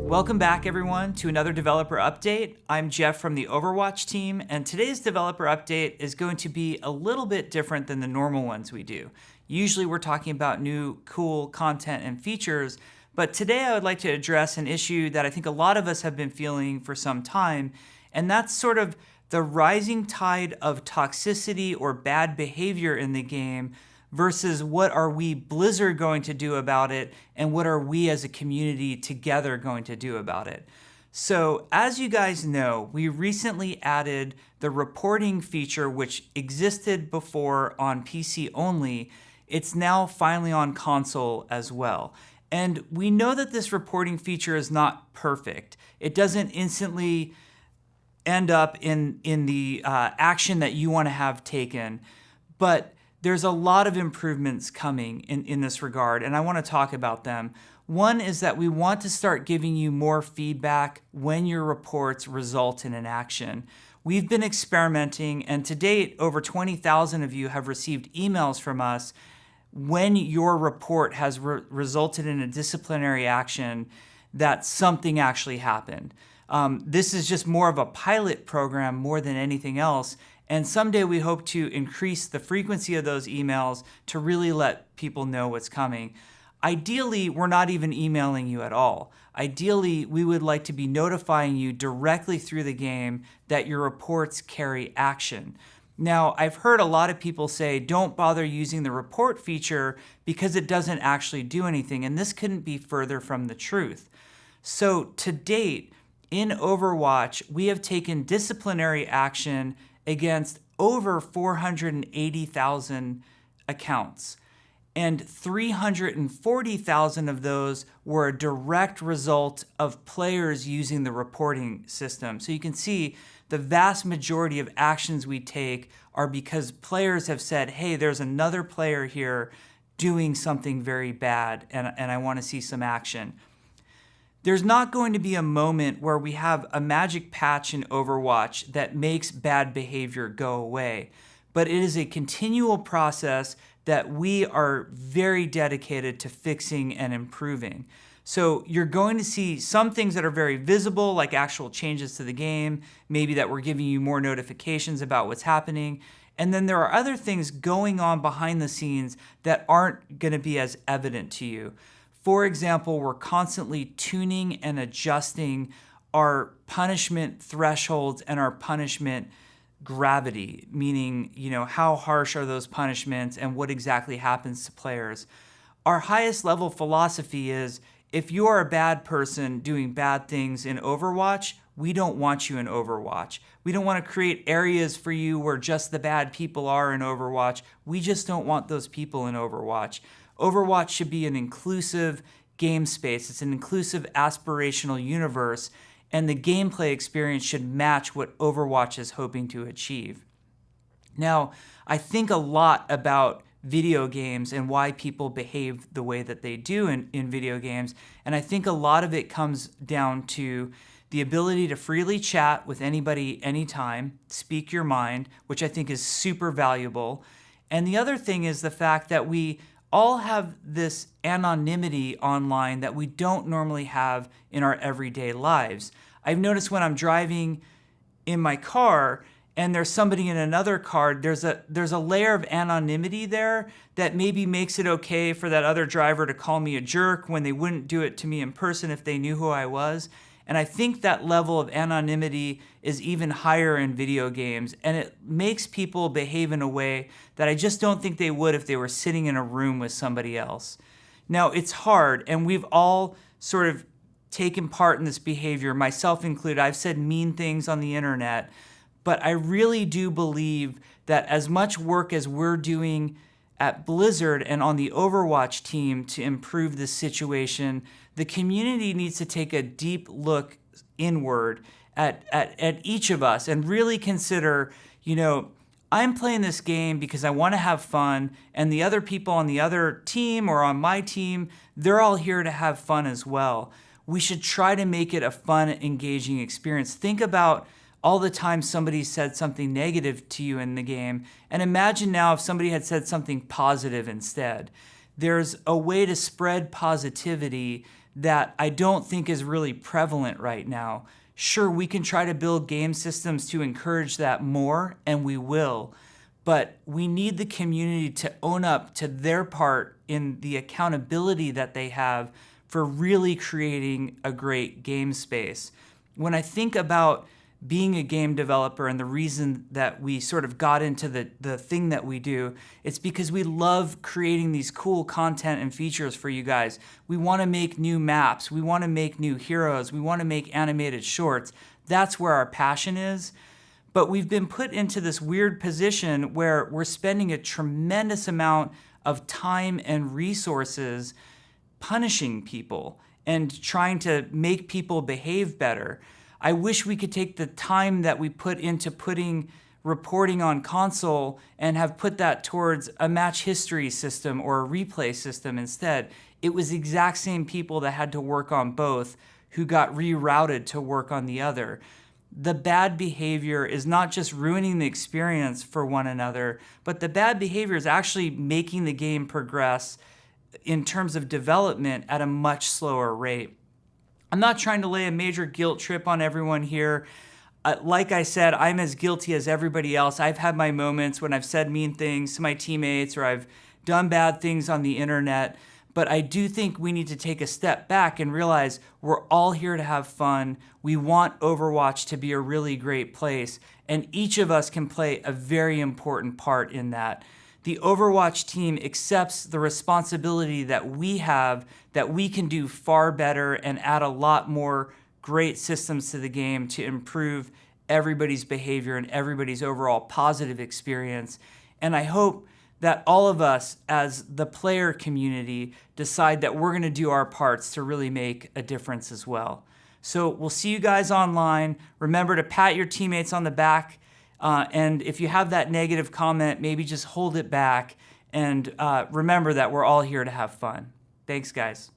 Welcome back, everyone, to another developer update. I'm Jeff from the Overwatch team, and today's developer update is going to be a little bit different than the normal ones we do. Usually we're talking about new cool content and features, but today I would like to address an issue that I think a lot of us have been feeling for some time, and that's sort of the rising tide of toxicity or bad behavior in the game versus what are we, Blizzard, going to do about it, and what are we as a community together going to do about it. So as you guys know, we recently added the reporting feature, which existed before on PC only. It's now finally on console as well. And we know that this reporting feature is not perfect. It doesn't instantly end up in the action that you want to have taken, but there's a lot of improvements coming in this regard, and I want to talk about them. One is that we want to start giving you more feedback when your reports result in an action. We've been experimenting, and to date, over 20,000 of you have received emails from us when your report has resulted in a disciplinary action that something actually happened. This is just more of a pilot program more than anything else. And someday we hope to increase the frequency of those emails to really let people know what's coming. Ideally, we're not even emailing you at all. Ideally, we would like to be notifying you directly through the game that your reports carry action. Now, I've heard a lot of people say, don't bother using the report feature because it doesn't actually do anything, and this couldn't be further from the truth. So to date, in Overwatch, we have taken disciplinary action against over 480,000 accounts, and 340,000 of those were a direct result of players using the reporting system. So you can see the vast majority of actions we take are because players have said, hey, there's another player here doing something very bad, and I want to see some action. There's not going to be a moment where we have a magic patch in Overwatch that makes bad behavior go away, but it is a continual process that we are very dedicated to fixing and improving. So you're going to see some things that are very visible, like actual changes to the game, maybe that we're giving you more notifications about what's happening. And then there are other things going on behind the scenes that aren't going to be as evident to you. For example, we're constantly tuning and adjusting our punishment thresholds and our punishment gravity, meaning, how harsh are those punishments and what exactly happens to players. Our highest level philosophy is, if you are a bad person doing bad things in Overwatch, we don't want you in Overwatch. We don't want to create areas for you where just the bad people are in Overwatch. We just don't want those people in Overwatch. Overwatch should be an inclusive game space. It's an inclusive aspirational universe, and the gameplay experience should match what Overwatch is hoping to achieve. Now, I think a lot about video games and why people behave the way that they do in video games, and I think a lot of it comes down to the ability to freely chat with anybody anytime, speak your mind, which I think is super valuable. And the other thing is the fact that we all have this anonymity online that we don't normally have in our everyday lives. I've noticed when I'm driving in my car and there's somebody in another car, there's a layer of anonymity there that maybe makes it okay for that other driver to call me a jerk when they wouldn't do it to me in person if they knew who I was. And I think that level of anonymity is even higher in video games, and it makes people behave in a way that I just don't think they would if they were sitting in a room with somebody else. Now, it's hard, and we've all sort of taken part in this behavior, myself included. I've said mean things on the internet, but I really do believe that as much work as we're doing at Blizzard and on the Overwatch team to improve this situation, the community needs to take a deep look inward at each of us and really consider, I'm playing this game because I want to have fun, and the other people on the other team or on my team, they're all here to have fun as well. We should try to make it a fun, engaging experience. Think about all the time somebody said something negative to you in the game, and imagine now if somebody had said something positive instead. There's a way to spread positivity that I don't think is really prevalent right now. Sure, we can try to build game systems to encourage that more, and we will, but we need the community to own up to their part in the accountability that they have for really creating a great game space. When I think about being a game developer and the reason that we sort of got into the thing that we do, it's because we love creating these cool content and features for you guys. We want to make new maps. We want to make new heroes. We want to make animated shorts. That's where our passion is. But we've been put into this weird position where we're spending a tremendous amount of time and resources punishing people and trying to make people behave better. I wish we could take the time that we put into putting reporting on console and have put that towards a match history system or a replay system instead. It was the exact same people that had to work on both who got rerouted to work on the other. The bad behavior is not just ruining the experience for one another, but the bad behavior is actually making the game progress in terms of development at a much slower rate. I'm not trying to lay a major guilt trip on everyone here. Like I said, I'm as guilty as everybody else. I've had my moments when I've said mean things to my teammates or I've done bad things on the internet. But I do think we need to take a step back and realize we're all here to have fun. We want Overwatch to be a really great place, and each of us can play a very important part in that. The Overwatch team accepts the responsibility that we have, that we can do far better and add a lot more great systems to the game to improve everybody's behavior and everybody's overall positive experience. And I hope that all of us as the player community decide that we're going to do our parts to really make a difference as well. So we'll see you guys online. Remember to pat your teammates on the back. And if you have that negative comment, maybe just hold it back. And remember that we're all here to have fun. Thanks, guys.